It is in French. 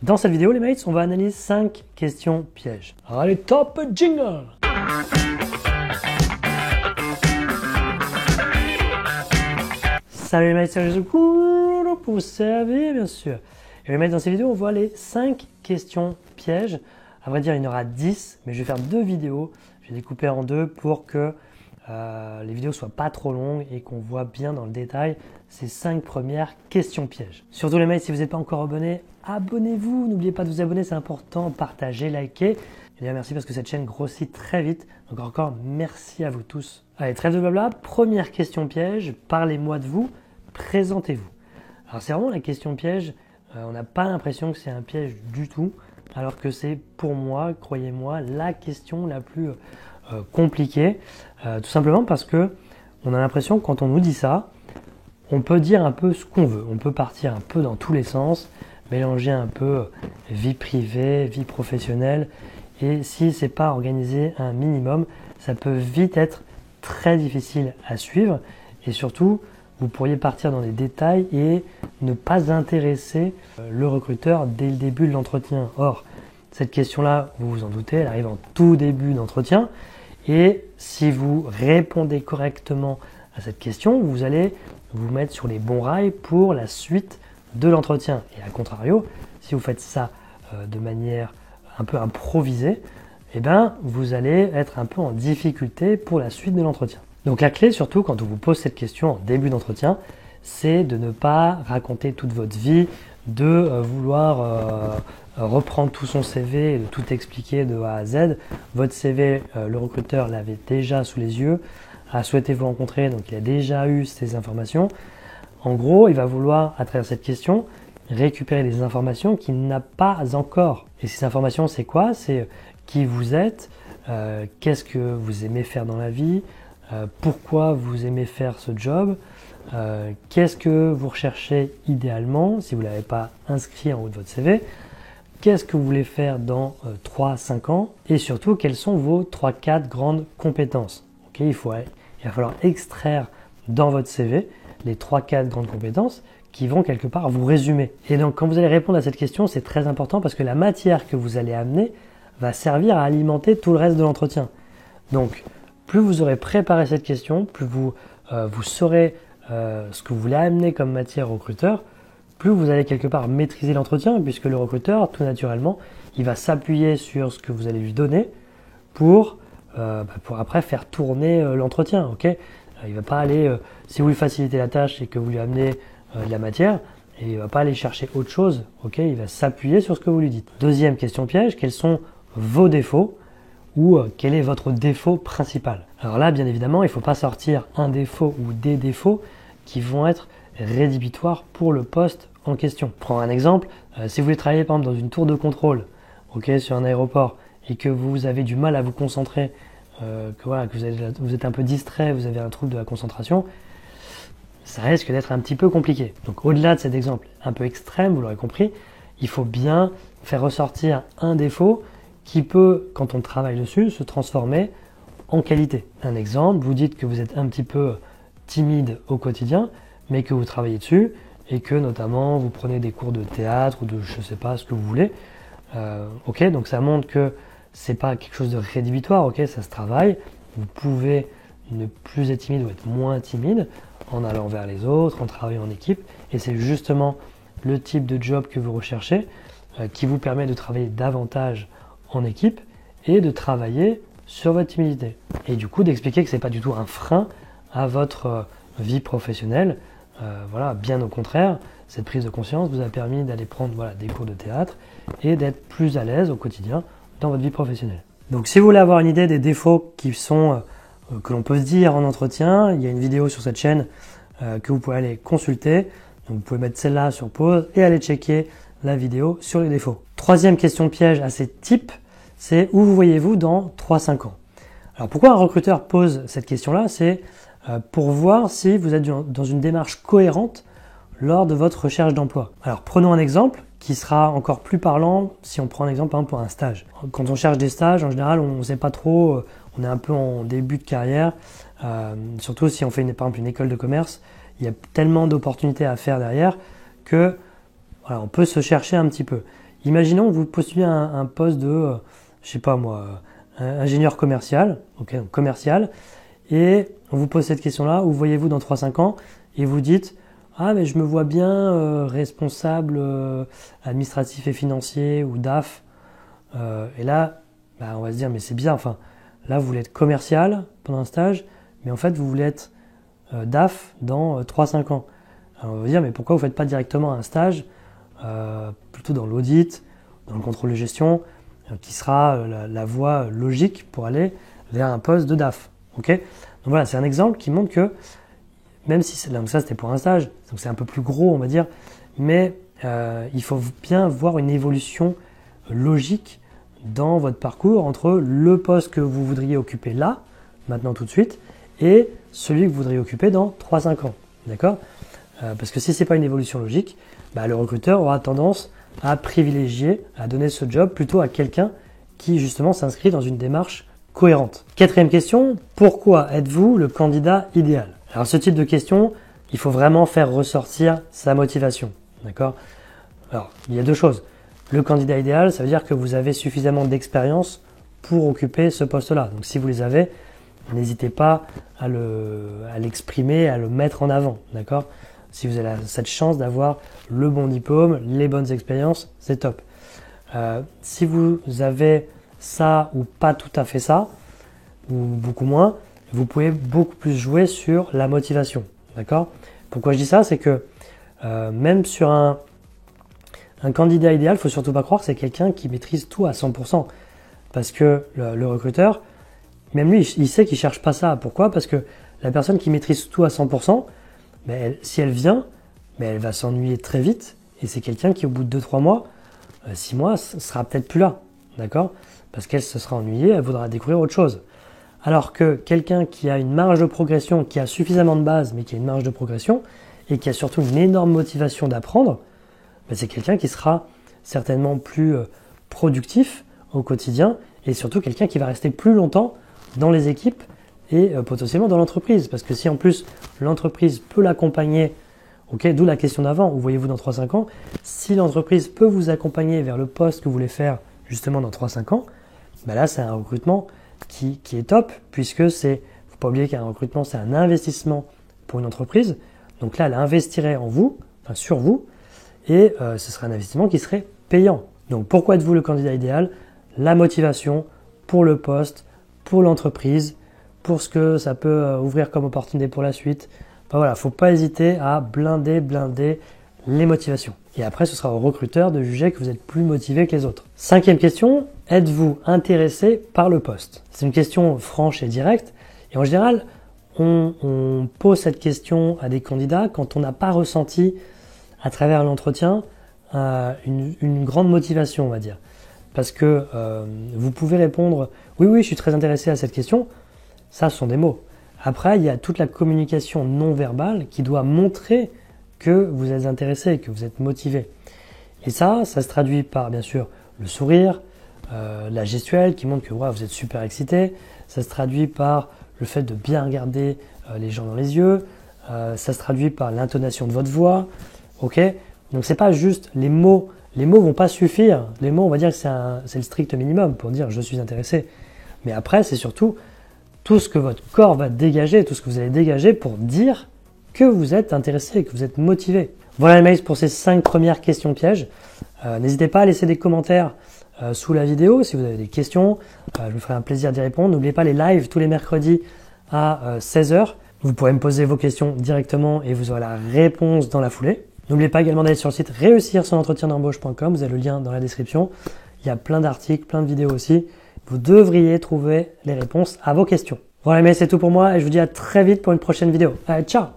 Dans cette vidéo, les mates, on va analyser 5 questions pièges. Allez, top jingle! Salut les mates, c'est Jésus pour vous servir, bien sûr. Et les mates, dans cette vidéo, on voit les 5 questions pièges. À vrai dire, il y en aura 10, mais je vais faire 2 vidéos. Je vais découper en 2 pour que les vidéos soient pas trop longues et qu'on voit bien dans le détail ces 5 premières questions pièges. Surtout les mates, si vous n'êtes pas encore abonné, abonnez-vous. N'oubliez pas de vous abonner, c'est important. Partagez, likez. Et bien merci parce que cette chaîne grossit très vite. Donc encore merci à vous tous. Allez, trêve de blabla. Première question piège. Parlez-moi de vous. Présentez-vous. Alors c'est vraiment la question piège. On n'a pas l'impression que c'est un piège du tout. Alors que c'est pour moi, croyez-moi, la question la plus compliquée. Tout simplement parce que on a l'impression que quand on nous dit ça, on peut dire un peu ce qu'on veut. On peut partir un peu dans tous les sens, mélanger un peu vie privée, vie professionnelle. Et si c'est pas organisé un minimum, ça peut vite être très difficile à suivre. Et surtout, vous pourriez partir dans des détails et ne pas intéresser le recruteur dès le début de l'entretien. Or, cette question-là, vous vous en doutez, elle arrive en tout début d'entretien. Et si vous répondez correctement à cette question, vous allez vous mettre sur les bons rails pour la suite de l'entretien. Et à contrario, si vous faites ça de manière un peu improvisée, eh ben, vous allez être un peu en difficulté pour la suite de l'entretien. Donc la clé, surtout quand on vous pose cette question en début d'entretien, c'est de ne pas raconter toute votre vie, de vouloir reprendre tout son CV et de tout expliquer de A à Z. Votre CV, le recruteur l'avait déjà sous les yeux, a souhaité vous rencontrer, donc il a déjà eu ces informations. En gros, il va vouloir, à travers cette question, récupérer des informations qu'il n'a pas encore. Et ces informations, c'est quoi? C'est qui vous êtes, qu'est-ce que vous aimez faire dans la vie, pourquoi vous aimez faire ce job, qu'est-ce que vous recherchez idéalement si vous ne l'avez pas inscrit en haut de votre CV, qu'est-ce que vous voulez faire dans 3-5 ans et surtout quelles sont vos 3-4 grandes compétences. Okay, il va falloir extraire dans votre CV les 3-4 grandes compétences qui vont quelque part vous résumer. Et donc quand vous allez répondre à cette question, c'est très important parce que la matière que vous allez amener va servir à alimenter tout le reste de l'entretien. Donc plus vous aurez préparé cette question, plus vous saurez ce que vous voulez amener comme matière au recruteur, plus vous allez quelque part maîtriser l'entretien, puisque le recruteur, tout naturellement, il va s'appuyer sur ce que vous allez lui donner pour après faire tourner l'entretien. Okay, il ne va pas aller, si vous lui facilitez la tâche et que vous lui amenez de la matière, et il ne va pas aller chercher autre chose, okay, il va s'appuyer sur ce que vous lui dites. Deuxième question piège, quels sont vos défauts ou quel est votre défaut principal? Alors là, bien évidemment, il ne faut pas sortir un défaut ou des défauts qui vont être rédhibitoires pour le poste en question. Prends un exemple, si vous voulez travailler par exemple dans une tour de contrôle, okay, sur un aéroport, et que vous avez du mal à vous concentrer, que vous êtes un peu distrait, vous avez un trouble de la concentration, ça risque d'être un petit peu compliqué. Donc au-delà de cet exemple un peu extrême, vous l'aurez compris, il faut bien faire ressortir un défaut qui peut, quand on travaille dessus, se transformer en qualité. Un exemple, vous dites que vous êtes un petit peu timide au quotidien, mais que vous travaillez dessus et que notamment vous prenez des cours de théâtre ou de je sais pas ce que vous voulez. Ok, donc ça montre que c'est pas quelque chose de rédhibitoire, ok, ça se travaille. Vous pouvez ne plus être timide ou être moins timide en allant vers les autres, en travaillant en équipe. Et c'est justement le type de job que vous recherchez qui vous permet de travailler davantage en équipe et de travailler sur votre timidité. Et du coup d'expliquer que c'est pas du tout un frein à votre vie professionnelle. Voilà, bien au contraire, cette prise de conscience vous a permis d'aller prendre des cours de théâtre et d'être plus à l'aise au quotidien dans votre vie professionnelle. Donc si vous voulez avoir une idée des défauts qui sont que l'on peut se dire en entretien, il y a une vidéo sur cette chaîne que vous pouvez aller consulter. Donc vous pouvez mettre celle-là sur pause et aller checker la vidéo sur les défauts. Troisième question piège assez type, c'est où vous voyez-vous dans 3-5 ans? Alors pourquoi un recruteur pose cette question-là? C'est pour voir si vous êtes dans une démarche cohérente lors de votre recherche d'emploi. Alors prenons un exemple qui sera encore plus parlant si on prend un exemple par exemple, pour un stage. Quand on cherche des stages, en général, on ne sait pas trop, on est un peu en début de carrière, surtout si on fait par exemple une école de commerce, il y a tellement d'opportunités à faire derrière que voilà, on peut se chercher un petit peu. Imaginons que vous postulez un poste de, je sais pas moi, ingénieur commercial, ok, donc commercial, et on vous pose cette question-là, où voyez-vous dans 3-5 ans, et vous dites, ah mais je me vois bien responsable administratif et financier ou DAF, et là, bah, on va se dire, mais c'est bien, enfin, là vous voulez être commercial pendant un stage, mais en fait vous voulez être DAF dans 3-5 ans. Alors on va dire, mais pourquoi vous ne faites pas directement un stage plutôt dans l'audit, dans le contrôle de gestion, qui sera la voie logique pour aller vers un poste de DAF. Okay, donc voilà, c'est un exemple qui montre que, même si donc ça c'était pour un stage, donc c'est un peu plus gros on va dire, mais il faut bien voir une évolution logique dans votre parcours entre le poste que vous voudriez occuper là, maintenant tout de suite, et celui que vous voudriez occuper dans 3-5 ans. D'accord ? Parce que si ce n'est pas une évolution logique, bah, le recruteur aura tendance à privilégier, à donner ce job plutôt à quelqu'un qui justement s'inscrit dans une démarche cohérente. Quatrième question, pourquoi êtes-vous le candidat idéal? Alors ce type de question, il faut vraiment faire ressortir sa motivation. D'accord? Alors, il y a deux choses. Le candidat idéal, ça veut dire que vous avez suffisamment d'expérience pour occuper ce poste-là. Donc si vous les avez, n'hésitez pas à l'exprimer, à le mettre en avant. D'accord? Si vous avez cette chance d'avoir le bon diplôme, les bonnes expériences, c'est top. Si vous avez ça ou pas tout à fait ça, ou beaucoup moins, vous pouvez beaucoup plus jouer sur la motivation. D'accord? Pourquoi je dis ça? C'est que même sur un candidat idéal, il ne faut surtout pas croire que c'est quelqu'un qui maîtrise tout à 100%. Parce que le recruteur, même lui, il sait qu'il ne cherche pas ça. Pourquoi? Parce que la personne qui maîtrise tout à 100%, si elle vient, elle va s'ennuyer très vite. Et c'est quelqu'un qui, au bout de 2-3 mois, 6 mois, ne sera peut-être plus là. D'accord? Parce qu'elle se sera ennuyée, elle voudra découvrir autre chose. Alors que quelqu'un qui a une marge de progression, qui a suffisamment de base, mais qui a une marge de progression, et qui a surtout une énorme motivation d'apprendre, c'est quelqu'un qui sera certainement plus productif au quotidien, et surtout quelqu'un qui va rester plus longtemps dans les équipes et potentiellement dans l'entreprise. Parce que si en plus l'entreprise peut l'accompagner, d'où la question d'avant, où voyez-vous dans 3-5 ans, si l'entreprise peut vous accompagner vers le poste que vous voulez faire justement dans 3-5 ans, là c'est un recrutement qui est top, puisque il ne faut pas oublier qu'un recrutement c'est un investissement pour une entreprise. Donc là elle investirait en vous, enfin sur vous, et ce serait un investissement qui serait payant. Donc pourquoi êtes-vous le candidat idéal? La motivation pour le poste, pour l'entreprise, pour ce que ça peut ouvrir comme opportunité pour la suite. Voilà, faut pas hésiter à blinder les motivations. Et après, ce sera au recruteur de juger que vous êtes plus motivé que les autres. Cinquième question, êtes-vous intéressé par le poste? C'est une question franche et directe. Et en général, on pose cette question à des candidats quand on n'a pas ressenti à travers l'entretien une grande motivation, on va dire. Parce que vous pouvez répondre « Oui, je suis très intéressé à cette question ». Ça, ce sont des mots. Après, il y a toute la communication non verbale qui doit montrer que vous êtes intéressé, que vous êtes motivé. Et ça se traduit par, bien sûr, le sourire, la gestuelle qui montre que vous êtes super excité. Ça se traduit par le fait de bien regarder les gens dans les yeux. Ça se traduit par l'intonation de votre voix. Ok? Donc, c'est pas juste les mots. Les mots vont pas suffire. Les mots, on va dire que c'est le strict minimum pour dire « je suis intéressé ». Mais après, c'est surtout tout ce que votre corps va dégager, tout ce que vous allez dégager pour dire que vous êtes intéressé, que vous êtes motivé. Voilà les mails pour ces 5 premières questions pièges. N'hésitez pas à laisser des commentaires sous la vidéo si vous avez des questions. Je me ferai un plaisir d'y répondre. N'oubliez pas les lives tous les mercredis à 16h. Vous pourrez me poser vos questions directement et vous aurez la réponse dans la foulée. N'oubliez pas également d'aller sur le site réussir-son-entretien-d'embauche.com. Vous avez le lien dans la description. Il y a plein d'articles, plein de vidéos aussi. Vous devriez trouver les réponses à vos questions. Voilà, mais c'est tout pour moi et je vous dis à très vite pour une prochaine vidéo. Allez, ciao!